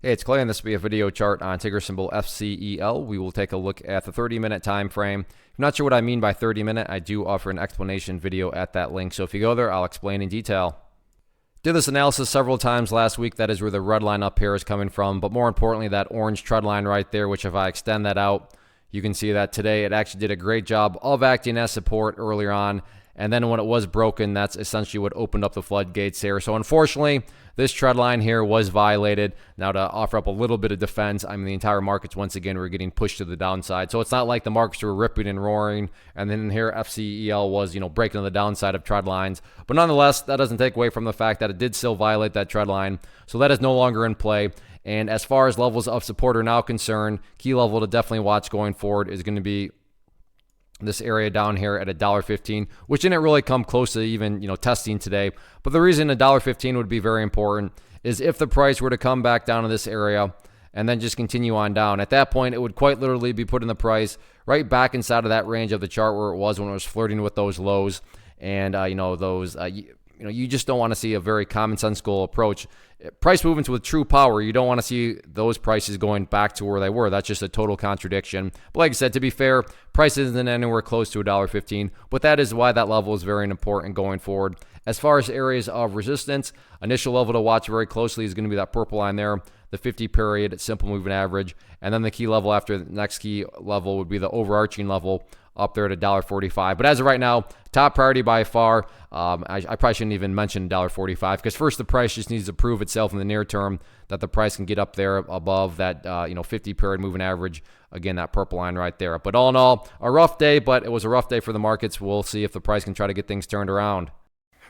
Hey, it's Clay, and this will be a video chart on ticker symbol FCEL. We will take a look at the 30-minute time frame. If you're not sure what I mean by 30-minute, I do offer an explanation video at that link. So if you go there, I'll explain in detail. Did this analysis several times last week. That is where the red line up here is coming from. But more importantly, that orange trend line right there, which if I extend that out, you can see that today it actually did a great job of acting as support earlier on. And then when it was broken, that's essentially what opened up the floodgates here. So unfortunately, this trend line here was violated. Now to offer up a little bit of defense, I mean, the entire markets, once again, were getting pushed to the downside. So it's not like the markets were ripping and roaring. And then here FCEL was, breaking on the downside of trend lines. But nonetheless, that doesn't take away from the fact that it did still violate that trend line. So that is no longer in play. And as far as levels of support are now concerned, key level to definitely watch going forward is going to be this area down here at $1.15, which didn't really come close to even, testing today. But the reason $1.15 would be very important is if the price were to come back down to this area and then just continue on down. At that point, it would quite literally be putting the price right back inside of that range of the chart where it was when it was flirting with those lows. And, you just don't want to see a very commonsensical approach. Price movements with true power, you don't want to see those prices going back to where they were. That's just a total contradiction. But like I said, to be fair, price isn't anywhere close to $1.15, but that is why that level is very important going forward. As far as areas of resistance, initial level to watch very closely is going to be that purple line there, the 50 period simple moving average, and then the key level after the next key level would be the overarching level up there at $1.45. But as of right now, top priority by far. I probably shouldn't even mention $1.45 because first the price just needs to prove itself in the near term that the price can get up there above that 50 period moving average. Again, that purple line right there. But all in all, a rough day, but it was a rough day for the markets. We'll see if the price can try to get things turned around.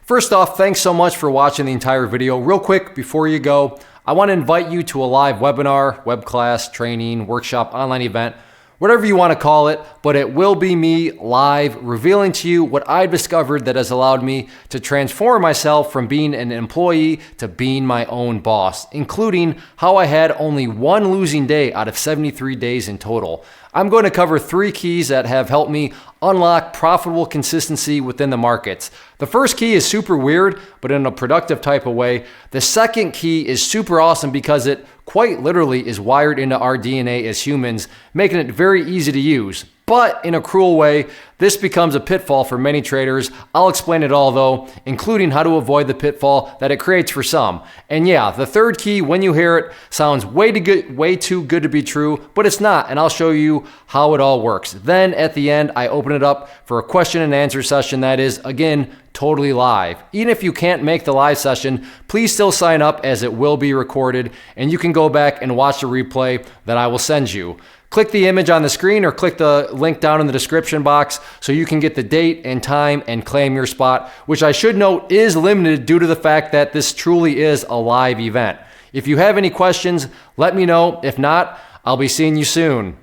First off, thanks so much for watching the entire video. Real quick, before you go, I want to invite you to a live webinar, web class, training, workshop, online event, whatever you want to call it, but it will be me live revealing to you what I've discovered that has allowed me to transform myself from being an employee to being my own boss, including how I had only one losing day out of 73 days in total. I'm going to cover 3 keys that have helped me unlock profitable consistency within the markets. The first key is super weird, but in a productive type of way. The second key is super awesome because it quite literally is wired into our DNA as humans, making it very easy to use. But in a cruel way, this becomes a pitfall for many traders. I'll explain it all though, including how to avoid the pitfall that it creates for some. And yeah, the third key, when you hear it, sounds way too good to be true, but it's not, and I'll show you how it all works. Then at the end, I open it up for a question and answer session that is, again, totally live. Even if you can't make the live session, please still sign up as it will be recorded, and you can go back and watch the replay that I will send you. Click the image on the screen or click the link down in the description box so you can get the date and time and claim your spot, which I should note is limited due to the fact that this truly is a live event. If you have any questions, let me know. If not, I'll be seeing you soon.